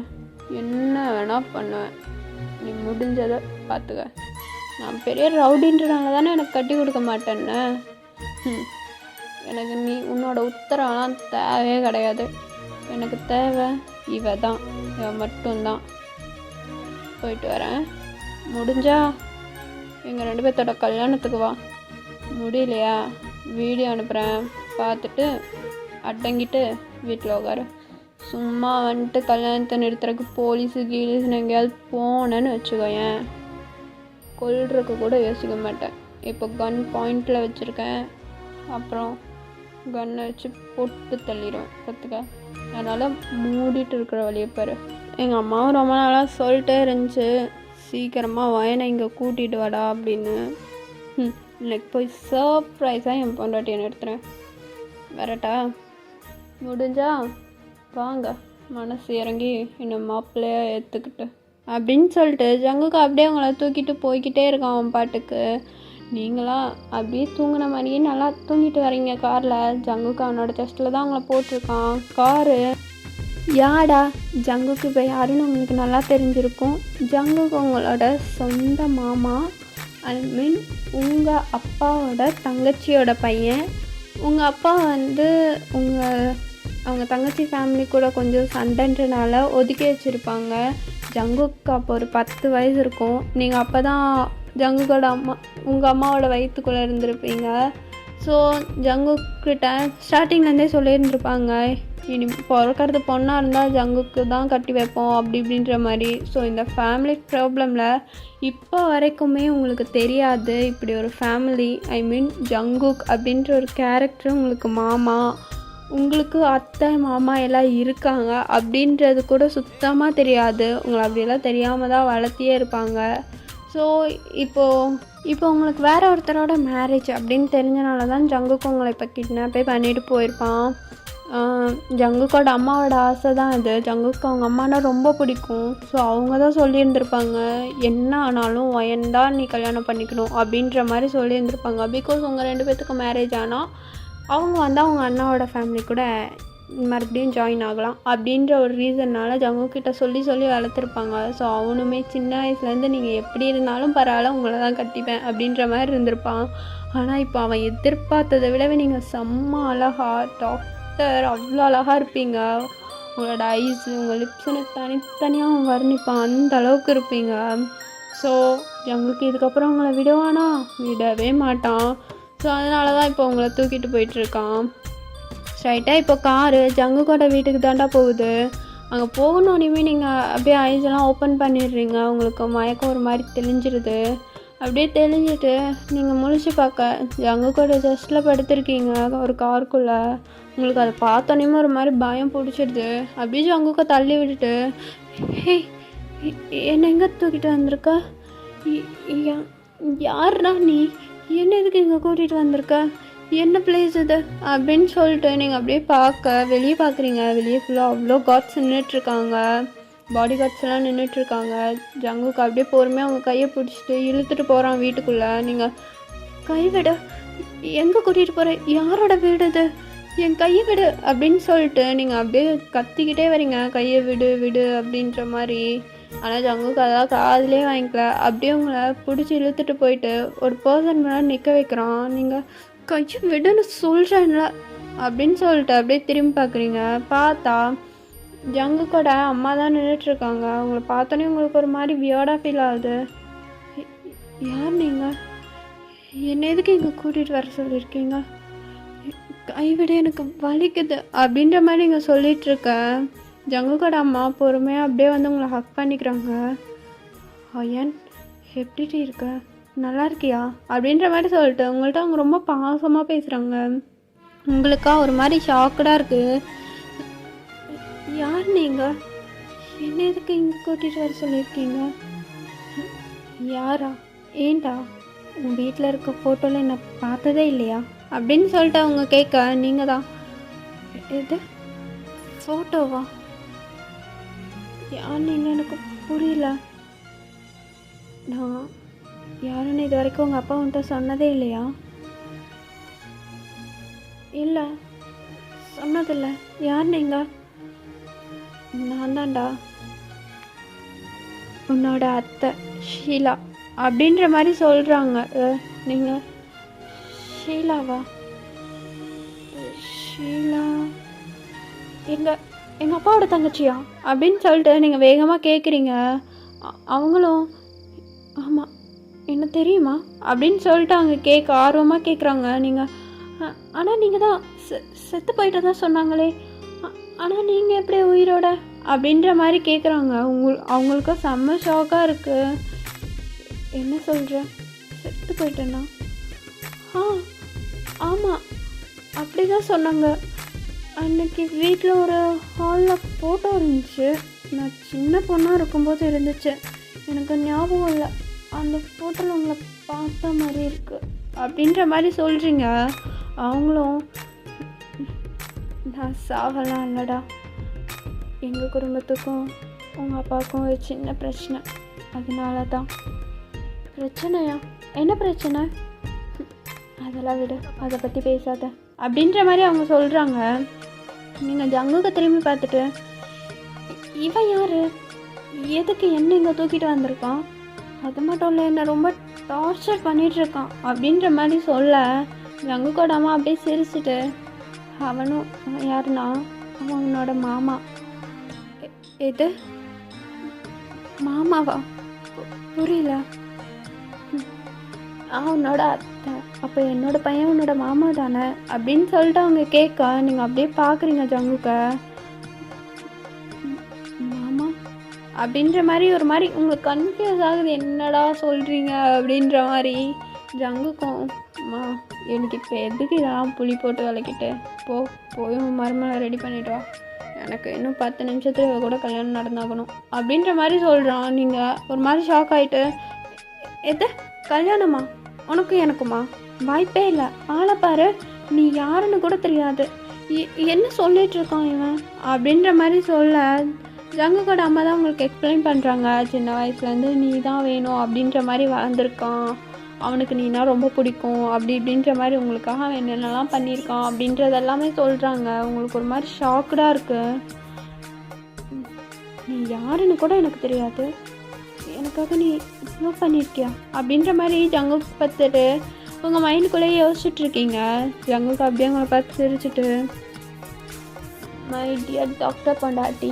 என்ன வேணால் பண்ணுவேன். நீ முடிஞ்சதை பார்த்துக்க. நான் பெரிய ரவுடின்றனால தானே எனக்கு கட்டி கொடுக்க மாட்டேன்னு. எனக்கு நீ உன்னோட உத்தரவெல்லாம் தேவையே கிடையாது. எனக்கு தேவை இவ தான், இவ மட்டும்தான். போயிட்டு வரேன். முடிஞ்சா எங்கள் 2 பேர்த்தோட கல்யாணத்துக்கு வா. முடியலையா வீடியோ அனுப்புகிறேன், பார்த்துட்டு அடங்கிட்டு வீட்டில் உட்காரு. சும்மா வந்துட்டு கல்யாணத்தை நிறுத்துறதுக்கு போலீஸுன்னு எங்கேயாவது போனேன்னு வச்சுக்கோயேன், கொல்றதுக்கு கூட யோசிக்க மாட்டேன். இப்போ கன் பாயிண்டில் வச்சுருக்கேன், அப்புறம் கன்னை வச்சு போட்டு தள்ளிடுவேன், கற்றுக்க. அதனால் மூடிட்டு இருக்கிற வழியை பாரு. எங்கள் அம்மாவும் ரொம்ப நாளாக சொல்லிட்டே இருந்துச்சு, சீக்கிரமாக வயனை இங்கே கூட்டிகிட்டு வாடா அப்படின்னு. இன்னைக்கு போய் சர்ப்ரைஸாக என் பொண்டாட்டியை நிறுத்துறேன். வரட்டா? முடிஞ்சா வாங்க, மனசு இறங்கி இன்னும் மாப்பிள்ளையாக ஏற்றுக்கிட்டு அப்படின்னு சொல்லிட்டு ஜங்குக்கு அப்படியே அவங்கள தூக்கிட்டு போய்கிட்டே இருக்கான் அவன் பாட்டுக்கு. நீங்களா அப்படியே தூங்கின மாதிரியே நல்லா தூங்கிட்டு வரீங்க காரில். ஜங்குக்கு அவனோட செஸ்ட்டில் தான் அவங்கள போட்டிருக்கான். காரு யாடா ஜங்குக்கு இப்போ யாருன்னு உங்களுக்கு நல்லா தெரிஞ்சிருக்கும். ஜங்குக்கு உங்களோட சொந்த மாமா, ஐ மீன் உங்கள் அப்பாவோட தங்கச்சியோட பையன். உங்கள் அப்பா வந்து அவங்க தங்கச்சி ஃபேமிலி கூட கொஞ்சம் சண்டைன்றனால ஒதுக்கி வச்சுருப்பாங்க. ஜங்குக்கு அப்போ ஒரு 10 வயசு இருக்கும். நீங்கள் அப்போ தான் ஜங்குக்கோட அம்மா உங்கள் அம்மாவோட வயிற்றுக்குள்ளே இருந்திருப்பீங்க. ஸோ ஜங்குக்கிட்ட ஸ்டார்டிங்லேருந்தே சொல்லியிருந்துருப்பாங்க, இனி பிறக்கிறது பொண்ணாக இருந்தால் ஜங்குக்கு தான் கட்டி வைப்போம் அப்படி இப்படின்ற மாதிரி. ஸோ இந்த ஃபேமிலி ப்ராப்ளமில் இப்போ வரைக்குமே உங்களுக்கு தெரியாது இப்படி ஒரு ஃபேமிலி, ஐ மீன் ஜங்குக் அப்படின்ற ஒரு கேரக்டர் உங்களுக்கு மாமா, உங்களுக்கு அத்தை மாமா எல்லாம் இருக்காங்க அப்படின்றது கூட சுத்தமாக தெரியாது. உங்களை அப்படியெல்லாம் தெரியாமல் தான் வளர்த்தியே இருப்பாங்க. ஸோ இப்போ உங்களுக்கு வேறு ஒருத்தரோட மேரேஜ் அப்படின்னு தெரிஞ்சனால தான் ஜங்குக்கு உங்களை இப்போ கிட்னாப்பே பண்ணிட்டு போயிருப்பான். ஜங்குக்கோட அம்மாவோட ஆசை தான் இது. ஜங்குக்கு அவங்க அம்மானா ரொம்ப பிடிக்கும். ஸோ அவங்க தான் சொல்லியிருந்திருப்பாங்க, என்ன ஆனாலும் தான் நீ கல்யாணம் பண்ணிக்கணும் அப்படின்ற மாதிரி சொல்லியிருந்திருப்பாங்க. பிகாஸ் உங்கள் 2 பேர்த்துக்கு மேரேஜ் ஆனால் அவங்க அவங்க அண்ணாவோட ஃபேமிலி கூட மறுபடியும் ஜாயின் ஆகலாம் அப்படின்ற ஒரு ரீசன்னால் ஜங்குக்கிட்ட சொல்லி வளர்த்துருப்பாங்க. ஸோ அவனுமே சின்ன வயசுலேருந்து நீங்கள் எப்படி இருந்தாலும் பரவாயில்ல உங்களை தான் கட்டிப்பேன் அப்படின்ற மாதிரி இருந்திருப்பான். ஆனால் இப்போ அவன் எதிர்பார்த்ததை விடவே நீங்கள் செம்ம அழகா டாக்டர் அவ்வளோ அழகாக இருப்பீங்க. உங்களோட ஐஸ் உங்கள் லிப்ஸ்னு தனித்தனியாக அவன் வர்ணிப்பான், அந்த அளவுக்கு இருப்பீங்க. ஸோ ஜங்குக்கு இதுக்கப்புறம் உங்களை விடவே மாட்டான். ஸோ அதனால தான் இப்போ உங்களை தூக்கிட்டு போயிட்டுருக்கான். ஸ்ட்ரைட்டாக இப்போ காரு ஜங்குக்கோட வீட்டுக்கு தாண்டா போகுது. அங்கே போகணுன்னே நீங்கள் அப்படியே ஐஸெல்லாம் ஓப்பன் பண்ணிடுறீங்க. உங்களுக்கு மயக்கம் ஒரு மாதிரி தெளிஞ்சிருது. அப்படியே தெளிஞ்சிட்டு நீங்கள் முழிச்சு பார்க்க ஜங்குக்கோட ஜஸ்ட்டில் படுத்திருக்கீங்க ஒரு காருக்குள்ளே. உங்களுக்கு அதை பார்த்தோன்னே ஒரு மாதிரி பயம் பிடிச்சிடுது. அப்படியே ஜங்குக்கை தள்ளி விட்டுட்டு, ஹே என்னை எங்கே தூக்கிட்டு வந்திருக்க, யாருடா நீ, என்ன எதுக்கு இங்கே கூட்டிகிட்டு வந்திருக்க, என்ன பிளேஸ் இது அப்படின்னு சொல்லிட்டு நீங்கள் அப்படியே வெளியே பார்க்குறீங்க. வெளியே ஃபுல்லாக அவ்வளோ கார்ட்ஸ் நின்றுட்டுருக்காங்க, பாடி கார்ட்ஸ்லாம் நின்றுட்டுருக்காங்க. ஜங்குக்கு அப்படியே பொறுமையாக அவங்க கையை பிடிச்சிட்டு இழுத்துட்டு போகிறான் வீட்டுக்குள்ளே. நீங்கள் கைவிட, எங்கே கூட்டிகிட்டு போகிற, யாரோட வீடு இது, என் கையை விடு அப்படின்னு சொல்லிட்டு நீங்கள் அப்படியே கத்திக்கிட்டே வரீங்க, கையை விடு விடு அப்படின்ற மாதிரி. ஆனால் ஜங்குக்கு அதெல்லாம் காதுலேயே வாங்கிக்கல. அப்படியே உங்களை பிடிச்சி இழுத்துட்டு போயிட்டு ஒரு பர்சன் மேலே நிற்க வைக்கிறான். நீங்கள் கையை விடுன்னு சொல்கிறேன்ல அப்படின்னு சொல்லிட்டு அப்படியே திரும்பி பார்க்குறீங்க. பார்த்தா ஜங்குக்கோட அம்மா தான் நின்றுட்டுருக்காங்க. உங்களை பார்த்தோன்னே உங்களுக்கு ஒரு மாதிரி வியர்டாக ஃபீல் ஆகுது. யார் நீங்கள், என்ன எதுக்கு இங்கே கூட்டிகிட்டு வர சொல்லியிருக்கீங்க, கைவிட எனக்கு வலிக்குது அப்படின்ற மாதிரி நீங்கள் சொல்லிகிட்ருக்க. ஜங்குக்கோட அம்மா பொறுமையாக அப்படியே உங்களை ஹக் பண்ணிக்கிறாங்க. ஐயன் எப்படி இருக்க, நல்லா இருக்கியா அப்படின்ற மாதிரி சொல்லிட்டு உங்கள்கிட்ட அவங்க ரொம்ப பாசமாக பேசுகிறாங்க. உங்களுக்கா ஒரு மாதிரி ஷாக்கடாக இருக்குது. யார் நீங்கள், என்ன எதுக்கு இங்கே கூட்டிகிட்டு வர சொல்லியிருக்கீங்க, யாரா, ஏண்டா உங்கள் வீட்டில் இருக்க ஃபோட்டோவில் என்னை பார்த்ததே இல்லையா அப்படின்னு சொல்லிட்டு அவங்க கேட்க, நீங்கள் தான், எது ஃபோட்டோவா, யார் நீங்கள், எனக்கு புரியல, நான் யாருன்னு இது வரைக்கும் உங்கள் அப்பா உன்கிட்ட சொன்னதே இல்லையா, இல்லை சொன்னதில்லை, யார் நீங்கள், நான் தான்டா உன்னோட அத்தை ஷீலா அப்படின்ற மாதிரி சொல்கிறாங்க. நீங்கள் ஷீலாவா, ஷீலா எங்கள் அப்பாவோட தங்கச்சியா அப்படின்னு சொல்லிட்டு நீங்கள் வேகமாக கேட்குறீங்க. அவங்களும் ஆமாம் என்ன தெரியுமா அப்படின்னு சொல்லிட்டு அவங்க ஆர்வமாக கேட்குறாங்க. நீங்கள் ஆனால் நீங்கள் தான் செத்து போயிட்டு தான் சொன்னாங்களே, ஆனால் நீங்கள் எப்படி உயிரோட அப்படின்ற மாதிரி கேட்குறாங்க. அவங்களுக்கு செம்ம ஷாக்காக இருக்குது. என்ன சொல்கிறேன், செத்து போயிட்டேன்னா, ஆமாம் அப்படி தான் சொன்னாங்க. அன்றைக்கி வீட்டில் ஒரு ஹாலில் ஃபோட்டோ இருந்துச்சு, நான் சின்ன பொண்ணாக இருக்கும்போது இருந்துச்சு, எனக்கு ஞாபகம் இல்லை, அந்த ஃபோட்டோவில் உங்களை பார்த்த மாதிரி இருக்குது அப்படின்ற மாதிரி சொல்கிறீங்க. அவங்களும் நான் சாகலாம் இல்லைடா, எங்கள் குடும்பத்துக்கும் உங்கள் அப்பாவுக்கும் ஒரு சின்ன பிரச்சனை, அதனால தான். பிரச்சனையா, என்ன பிரச்சனை, அதெல்லாம் விடு, அதை பற்றி பேசாத அப்படின்ற மாதிரி அவங்க சொல்கிறாங்க. நீங்கள் ஜங்குக்கு திரும்பி பார்த்துட்டு, இவன் யார், எதுக்கு என்ன இங்கே தூக்கிட்டு வந்திருக்கான், அது மட்டும் இல்லை என்னை ரொம்ப டார்ச்சர் பண்ணிகிட்ருக்கான் அப்படின்ற மாதிரி சொல்ல, ஜங்குக்கோட அம்மா அப்படியே சிரிச்சுட்டு, அவனும் யாருன்னா அவனோட மாமா. எது மாமாவா, புரியல, அவனோட அத்தை, அப்போ என்னோட பையன் உன்னோட மாமா தானே அப்படின்னு சொல்லிட்டு அவங்க கேட்க, நீங்கள் அப்படியே பார்க்குறீங்க ஜங்குக்க. மாமா அப்படின்ற மாதிரி ஒரு மாதிரி உங்களுக்கு கன்ஃபியூஸ் ஆகுது, என்னடா சொல்கிறீங்க அப்படின்ற மாதிரி. ஜங்குக்கும் அம்மா எனக்கு இப்போ எதுக்கு இதெல்லாம் புளி போட்டு விளக்கிட்டு, போய் மருமலை ரெடி பண்ணிட்டு வா, எனக்கு இன்னும் 10 நிமிஷத்துல கூட கல்யாணம் நடந்தாகணும் அப்படின்ற மாதிரி சொல்கிறான். நீங்கள் ஒரு மாதிரி ஷாக் ஆகிட்டு, எது கல்யாணமா, உனக்கும் எனக்குமா, வாய்ப்பே இல்லை, ஆளை பாரு, நீ யாருன்னு கூட தெரியாது, என்ன சொல்லிட்டு இருக்கான் இவன் அப்படின்ற மாதிரி சொல்ல, ஜங்குக்கோட அம்மா தான் உங்களுக்கு எக்ஸ்பிளைன் பண்ணுறாங்க, சின்ன வயசுலேருந்து நீ தான் வேணும் அப்படின்ற மாதிரி வளர்ந்துருக்கான், அவனுக்கு நீனா ரொம்ப பிடிக்கும் அப்படி இப்படின்ற மாதிரி உங்களுக்காக அவன் என்னென்னலாம் பண்ணியிருக்கான் அப்படின்றது எல்லாமே சொல்கிறாங்க. உங்களுக்கு ஒரு மாதிரி ஷாக்குடாக இருக்குது. நீ யாருன்னு கூட எனக்கு தெரியாது, எனக்காக நீ இவ்வளோ பண்ணியிருக்கியா அப்படின்ற மாதிரி ஜங்குக்கு பார்த்துட்டு உங்கள் மைண்டுக்குள்ளேயே யோசிச்சுட்ருக்கீங்க. ஜங்குக்கு அப்படியே உங்களை பார்த்து சிரிச்சுட்டு, மை டியர் டாக்டர் பொண்டாட்டி,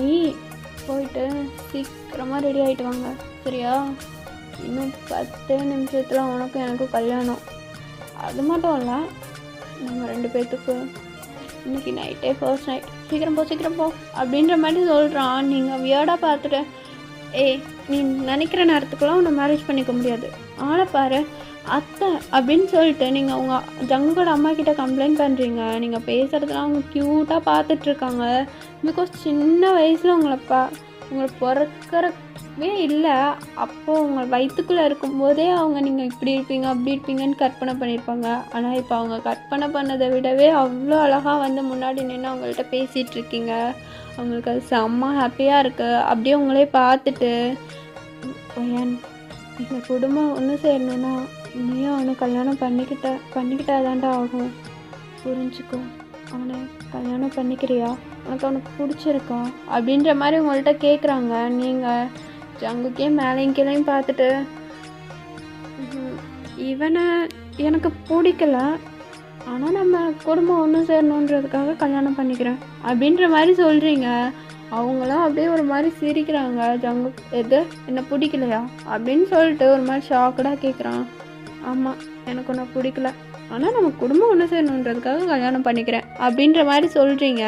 போயிட்டு சீக்கிரமாக ரெடி ஆகிட்டு வாங்க சரியா? இன்னும் 10 நிமிஷத்தில் உனக்கும் எனக்கும் கல்யாணம். அது மட்டும் இல்லை, நம்ம 2 பேர்த்துக்கு இன்றைக்கி நைட்டே ஃபர்ஸ்ட் நைட், சீக்கிரம் போ அப்படின்ற மாதிரி சொல்கிறான். நீங்கள் வியர்டாக பார்த்துட்டு, நீ நினைக்கிற நேரத்துக்குலாம் உன்னை மேரேஜ் பண்ணிக்க முடியாது, ஆளை பாரு அத்தை அப்படின்னு சொல்லிட்டு நீங்கள் அவங்க ஜங்கோட அம்மா கிட்ட கம்ப்ளைண்ட் பண்ணுறீங்க. நீங்கள் பேசுகிறதுலாம் அவங்க க்யூட்டாக பார்த்துட்ருக்காங்க. பிகாஸ் சின்ன வயசில் உங்களை பிறக்கவே இல்லை, அப்போது உங்கள் வயிற்றுக்குள்ளே இருக்கும்போதே அவங்க நீங்கள் இப்படி இருப்பீங்க அப்படி இருப்பீங்கன்னு கற்பனை பண்ணியிருப்பாங்க. ஆனால் இப்போ அவங்க கற்பனை பண்ணதை விடவே அவ்வளோ அழகாக வந்து முன்னாடி நின்று அவங்கள்ட்ட பேசிகிட்ருக்கீங்க. அவங்களுக்கு அது செம்ம ஹாப்பியாக இருக்குது. அப்படியே உங்களே பார்த்துட்டு, எங்கள் குடும்பம் ஒன்று சேரணுன்னா நீயும் அவனை கல்யாணம் பண்ணிக்கிட்டாதான்டா ஆகும், புரிஞ்சுக்கோ, அவனை கல்யாணம் பண்ணிக்கிறியா, உனக்கு பிடிச்சிருக்கா அப்படின்ற மாதிரி உங்கள்கிட்ட கேட்குறாங்க. நீங்கள் ஜங்குக்கே மேலேயும் கீழையும் பார்த்துட்டு, இவனை எனக்கு பிடிக்கல, ஆனால் நம்ம குடும்பம் ஒன்று சேரணுன்றதுக்காக கல்யாணம் பண்ணிக்கிறேன் அப்படின்ற மாதிரி சொல்கிறீங்க. அவங்களாம் அப்படியே ஒரு மாதிரி சிரிக்கிறாங்க. ஜங்கு எது என்ன பிடிக்கலையா அப்படின்னு சொல்லிட்டு ஒரு மாதிரி ஷாக்கடாக கேட்குறான். ஆமாம், எனக்கு ஒன்று பிடிக்கல, ஆனால் நம்ம குடும்பம் ஒன்று சேரணுன்றதுக்காக கல்யாணம் பண்ணிக்கிறேன் அப்படின்ற மாதிரி சொல்கிறீங்க.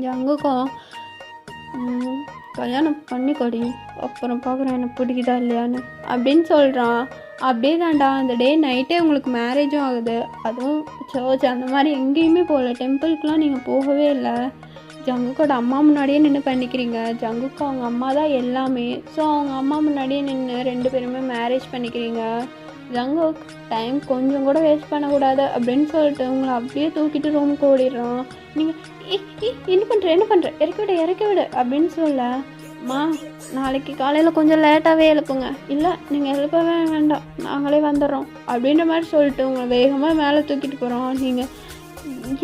ஜங்குக்கும் கல்யாணம் பண்ணிக்கொடி, அப்புறம் பார்க்குறேன் எனக்கு பிடிக்குதா இல்லையான்னு அப்படின்னு சொல்கிறான். அப்படியே தாண்டா அந்த டே நைட்டே உங்களுக்கு மேரேஜும் ஆகுது. அதுவும் சர்ச் அந்த மாதிரி எங்கேயுமே போகல, டெம்பிளுக்கெலாம் நீங்கள் போகவே இல்லை. ஜங்குக்கோட அம்மா முன்னாடியே நின்று பண்ணிக்கிறீங்க. ஜங்குக்கு அவங்க அம்மா தான் எல்லாமே. ஸோ அவங்க அம்மா முன்னாடியே நின்று 2 பேருமே மேரேஜ் பண்ணிக்கிறீங்க. ஜங்குக்கு டைம் கொஞ்சம் கூட வேஸ்ட் பண்ணக்கூடாது அப்படின்னு சொல்லிட்டு உங்களை அப்படியே தூக்கிட்டு ரூமுக்கு ஓடிடுறான். நீங்கள் என்ன பண்ணுற இறக்கி விடு அப்படின்னு சொல்ல, நாளைக்கு காலையில் கொஞ்சம் லேட்டாகவே எழுப்புங்க, இல்லை நீங்கள் எழுப்பவே வேண்டாம், நாங்களே வந்துடுறோம் அப்படின்ற மாதிரி சொல்லிட்டு உங்களை வேகமாக மேலே தூக்கிட்டு போகிறோம். நீங்கள்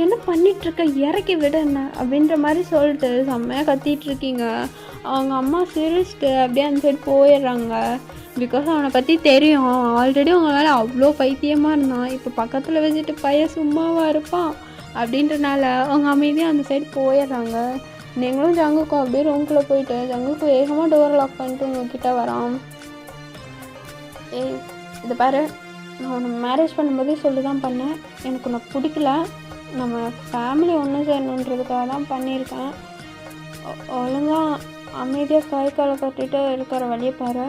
என்ன பண்ணிகிட்ருக்க, இறக்கி விடு என்ன அப்படின்ற மாதிரி சொல்லிட்டு செம்மையாக கத்திகிட்ருக்கீங்க. அவங்க அம்மா சிரிச்சிட்டு அப்படியே அந்த சைடு போயிடுறாங்க. பிகாஸ் அவனை பற்றி தெரியும், ஆல்ரெடி அவங்க மேலே அவ்வளோ பைத்தியமாக இருந்தான். இப்போ பக்கத்தில் வச்சுட்டு பையன் சும்மாவாக இருப்பான் அப்படின்றனால அவங்க அமைதியாக அந்த சைடு போயிடுறாங்க. நீங்களும் ஜங்குக்கும் அப்படியே ரூம்குள்ளே போயிட்டு ஜங்குக்கு வேகமாக டோரை லாக் பண்ணிட்டு உங்ககிட்ட வரான். இதை பாரு, நான் உன்னை மேரேஜ் பண்ணும்போதே சொல்லி தான் பண்ணேன், எனக்கு உன்னை பிடிக்கல, நம்ம ஃபேமிலி ஒன்று சேரணுன்றதுக்காக தான் பண்ணியிருக்கேன், ஒழுங்காக அமைதியாக கை காலை கட்டிட்டு இருக்கிற வழியை பாரு,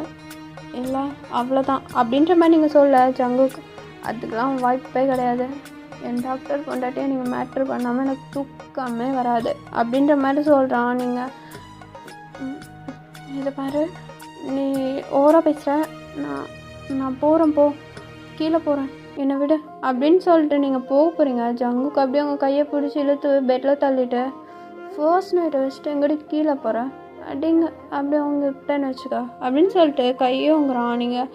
இல்லை அவ்வளோதான் அப்படின்ற மாதிரி நீங்கள் சொல்ல. ஜங்குக்கு அதுக்கெலாம் வாய்ப்பே கிடையாது, என் டாக்டர் கொண்டாட்டியே நீங்கள் மேட்ரு பண்ணாமல் எனக்கு தூக்கமே வராது அப்படின்ற மாதிரி சொல்கிறான். நீங்கள் இதை பாரு, நீ ஓவராக பேசுகிற, நான் போகிறேன், கீழே போகிறேன், என்னை விடு அப்படின்னு சொல்லிட்டு நீங்கள் போகிறீங்க. ஜங்குக்கு அப்படியே உங்கள் கையை பிடிச்சி இழுத்து பெட்டில் தள்ளிட்டு, ஃபர்ஸ்ட் நைட்டை வச்சுட்டு எங்கடி கீழே போகிறேன் அப்படிங்க, அப்படியே அவங்க விட்டேன்னு வச்சுக்க அப்படின்னு சொல்லிட்டு கையே உங்குறான். நீங்கள்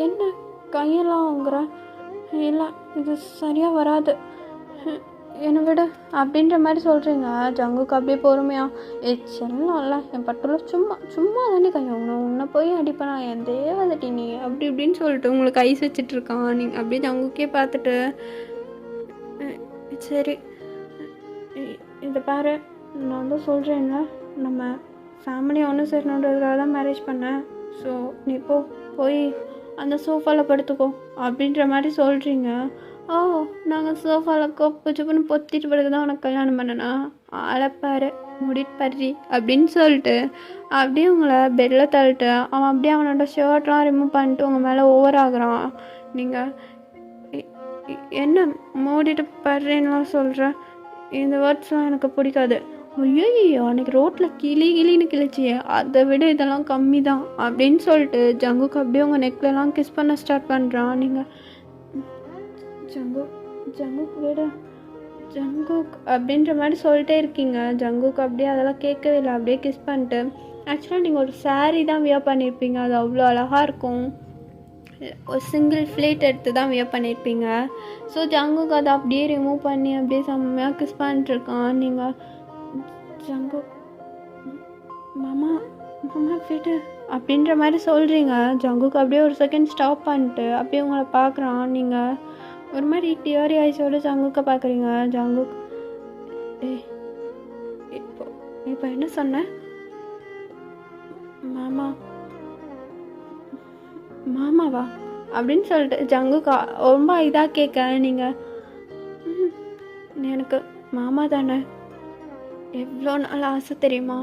என்ன கையெல்லாம் உங்குற, இல்லை இது சரியாக வராது, என்னை விடு அப்படின்ற மாதிரி சொல்கிறீங்க. ஜங்குக்கு அப்படியே பொறுமையா, செல்லம்ல என் பட்டில் சும்மா தானே கையாகணும், உன்னை போய் அடிப்பேனா, என் தேவதட்டி நீ அப்படி இப்படின்னு சொல்லிட்டு உங்களுக்கு ஐஸ் வச்சிட்ருக்கான். நீங்கள் அப்படியே ஜங்குக்கே பார்த்துட்டு, சரி இதை பாரு, நான் தான் சொல்கிறேன்ல, நம்ம ஃபேமிலி ஒன்று சேரணுன்றதுக்காக தான் மேரேஜ் பண்ணேன், ஸோ நீ போய் அந்த சோஃபாவில் படுத்துக்கோ அப்படின்ற மாதிரி சொல்கிறீங்க. நாங்கள் சோஃபாவில் கொப்புச்சுப்புன்னு பொத்திட்டு பிறகு தான் உனக்கு கல்யாணம் பண்ணனா, அழைப்பாரு முடிட்டு பறி அப்படின்னு சொல்லிட்டு அப்படியே உங்களை பெட்டில் தள்ளிட்டு அவன் அப்படியே அவனோட ஷர்ட்லாம் ரிமூவ் பண்ணிட்டு உங்கள் மேலே ஓவர் ஆகுறான். நீங்கள் என்ன மூடிட்டு படுறேன்னுலாம் சொல்கிறேன், இந்த வேர்ட்ஸ்லாம் எனக்கு பிடிக்காது. ஐயோ அன்றைக்கி ரோட்டில் கிளின்னு கிழிச்சியே, அதை விட இதெல்லாம் கம்மி தான் அப்படின்னு சொல்லிட்டு ஜங்குக்கு அப்படியே உங்கள் நெக்லெலாம் கிஸ் பண்ண ஸ்டார்ட் பண்ணுறான். நீங்கள் ஜங்குக்கு விட ஜங்குக் அப்படின்ற மாதிரி சொல்லிட்டே இருக்கீங்க. ஜங்குக் அப்படியே அதெல்லாம் கேட்கவே இல்லை, அப்படியே கிஸ் பண்ணிட்டு. ஆக்சுவலாக நீங்கள் ஒரு saree தான் வியர் பண்ணியிருப்பீங்க, அது அவ்வளோ அழகாக இருக்கும். ஒரு சிங்கிள் ஃப்ளேட் எடுத்து தான் வியர் பண்ணியிருப்பீங்க. ஸோ ஜங்குக் அதை அப்படியே ரிமூவ் பண்ணி அப்படியே செம்மையாக கிஸ் பண்ணிட்டுருக்கான். நீங்கள் ஜங்குக் மாமா மாமா விடு அப்படின்ற மாதிரி சொல்கிறீங்க. ஜங்குக் அப்படியே ஒரு செகண்ட் ஸ்டாப் பண்ணிட்டு அப்படியே உங்களை பார்க்குறான். நீங்கள் ஒரு மாதிரி டியரி ஐஸோடு ஜங்குக்கை பார்க்குறீங்க. ஜங்குக் இப்போ இப்போ என்ன சொன்ன? மாமா மாமாவா அப்படின்னு சொல்லிட்டு ஜங்குக் ரொம்ப இதாக கேட்க, நீங்கள் எனக்கு மாமா தானே, எவ்வளோ நாள் ஆசை தெரியுமா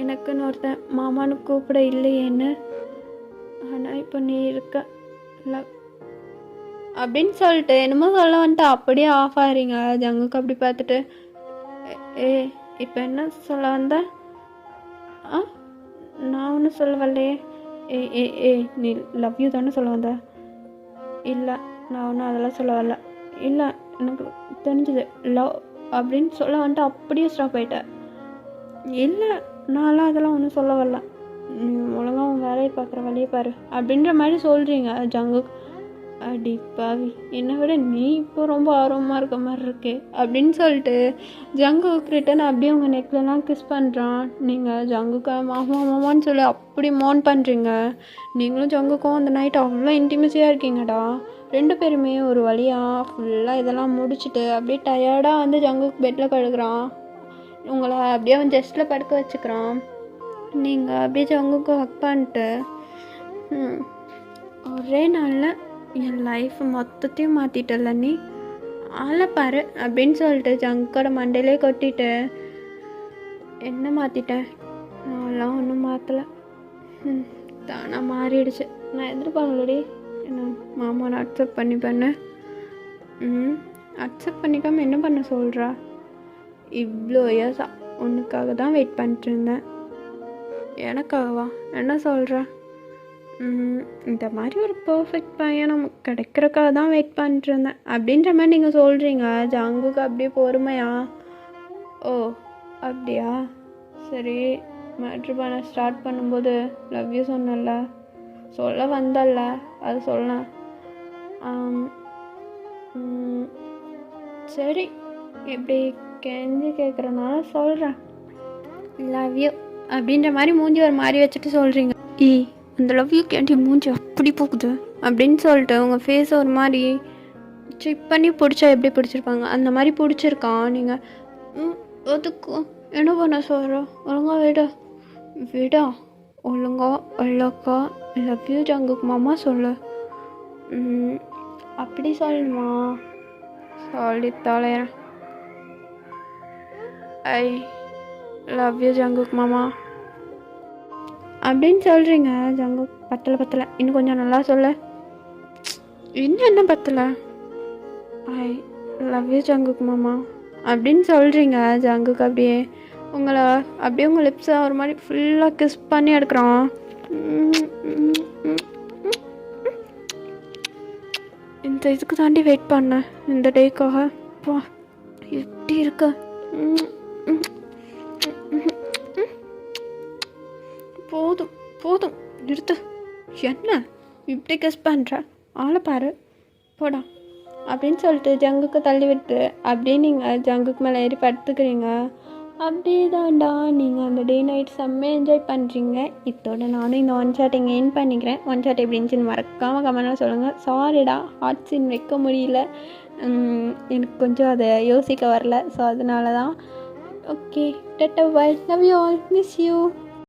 எனக்குன்னு ஒருத்தன் மாமான்னு கூப்பிட இல்லையேன்னு. ஆனால் இப்போ நீ இருக்க அப்படின்னு சொல்லிட்டு என்னமோ சொல்ல வந்துட்டு அப்படியே ஆஃப் ஆகிறீங்க. ஜங்குக்கு அப்படி பார்த்துட்டு இப்போ என்ன சொல்ல வந்த? நான் ஒன்றும் சொல்ல வரலையே. நீ லவ் யூ தானே சொல்ல வந்த? இல்லை, நான் ஒன்றும் அதெல்லாம் சொல்ல வரல. இல்லை, எனக்கு தெரிஞ்சது லவ் அப்படின்னு சொல்ல வந்துட்டு அப்படியே ஸ்டாப் ஆகிட்டேன். இல்லை, நான்லாம் அதெல்லாம் ஒன்றும் சொல்ல வரல, நீ ஒழுங்காக உன் வேலையை பார்க்குற வழியை பாரு அப்படின்ற மாதிரி சொல்கிறீங்க. ஜங்குக் அடி பாவி, என்னை விட நீ இப்போ ரொம்ப ஆர்வமாக இருக்க மாதிரி இருக்கு அப்படின்னு சொல்லிட்டு ஜங்குக் ரிட்டன் அப்படியே உங்கள் நெக்லெலாம் கிஸ் பண்ணுறான். நீங்கள் ஜங்குக்கை மாமா மாமான்னு சொல்லி அப்படி மோன் பண்ணுறீங்க. நீங்களும் ஜங்குக்கும் அந்த நைட் அவ்வளோ இன்டிமேசியாக இருக்கீங்கடா. ரெண்டு பேருமே ஒரு வழியாக ஃபுல்லாக இதெல்லாம் முடிச்சுட்டு அப்படியே டயர்டாக வந்து ஜங்குக் பெட்டில் படுக்கிறான். உங்களை அப்படியே அவன் ஜஸ்ட்டில் படுக்க வச்சுக்கிறான். நீங்கள் அப்படியே ஜங்குக்கு ஹக் பண்ணிட்டு ஒரே நாளில் என் லைஃப் மொத்தத்தையும் மாற்றிட்டல நீ, ஆளை பாரு அப்படின்னு சொல்லிட்டு ஜங்கோட மண்டையிலே கொட்டிட்டு, என்ன மாற்றிட்டேன்? நான்லாம் ஒன்றும் மாற்றலை, தானாக மாறிடுச்சு. நான் எதிர்பார்க்கலடி என்ன மாமா நான் அக்செப்ட் பண்ணி பண்ணேன். அக்செப்ட் பண்ணிக்காமல் என்ன பண்ண சொல்கிறா? இவ்வளோ இயர்ஸா உனக்காக தான் வெயிட் பண்ணிட்டு இருந்தேன். எனக்காகவா? என்ன சொல்கிற? இந்த மாதிரி ஒரு பர்ஃபெக்ட் பையன் நமக்கு கிடைக்கிறக்காக தான் வெயிட் பண்ணிட்டுருந்தேன் அப்படின்ற மாதிரி நீங்கள் சொல்கிறீங்க. ஜங்குக்கு அப்படியே பொறுமையா, ஓ அப்படியா, சரி. மேட்ரு பண்ண ஸ்டார்ட் பண்ணும்போது லவ் யூ சொன்னல, சொல்ல வந்தல்ல, அது சொன்னேன். சரி, இப்படி கெஞ்சி கேட்குறனால சொல்கிறேன் லவ் யூ அப்படின்ற மாதிரி மூஞ்சி ஒரு மாதிரி வச்சுட்டு சொல்கிறீங்க. அந்த லவ் யூ கேண்டி மூஞ்சி அப்படி போகுது அப்படின்னு சொல்லிட்டு உங்கள் ஃபேஸை ஒரு மாதிரி செக் பண்ணி பிடிச்சா எப்படி பிடிச்சிருப்பாங்க அந்த மாதிரி பிடிச்சிருக்கான். நீங்கள் அதுக்கு என்ன பண்ண சொல்கிறோம்? ஒழுங்கா விடா ஒழுங்கா அழகா லவ் யூ ஜங்குக் மாமா சொல்லு. அப்படி சொல்லுமா? சொல்லி தொலைறேன். ஐ லவ் யூ ஜங்குக் மாமா அப்படின்னு சொல்கிறீங்க. ஜங்குக் பத்தலை, இன்னும் கொஞ்சம் நல்லா சொல்ல. இன்னும் என்ன பத்தலை? ஐ லவ் யூ ஜங்குக் மாமா அப்படின்னு சொல்கிறீங்க. ஜங்குக் அப்படியே உங்கள் லிப்ஸை ஒரு மாதிரி ஃபுல்லாக கிஸ் பண்ணி எடுக்கிறான். இந்த இதுக்கு தாண்டி வெயிட் பண்ணேன், இந்த டேக்காக. பா எப்படி இருக்க? போதும் நிறுத்து. என்ன இப்படி கிஸ் பண்ணுற? ஆளை பாரு போடா அப்படின்னு சொல்லிட்டு ஜங்குக்கு தள்ளி விட்டு அப்படியே நீங்கள் ஜங்குக்கு மேலே ஏறி படுத்துக்கிறீங்க. அப்படியே தான்டா நீங்கள் அந்த டே நைட் செம்மையாக என்ஜாய் பண்ணுறீங்க. இதோட நானும் இந்த ஒன் ஷாட் இங்கே என் பண்ணிக்கிறேன். ஒன் ஷாட் எப்படி இருந்துச்சுன்னு மறக்காமல் கமெண்ட்லாம் சொல்லுங்கள். சாரிடா ஹாட் சீன் வைக்க முடியல, எனக்கு கொஞ்சம் அதை யோசிக்க வரல, ஸோ அதனால தான். Okay, ta-ta bye, love you all, miss you.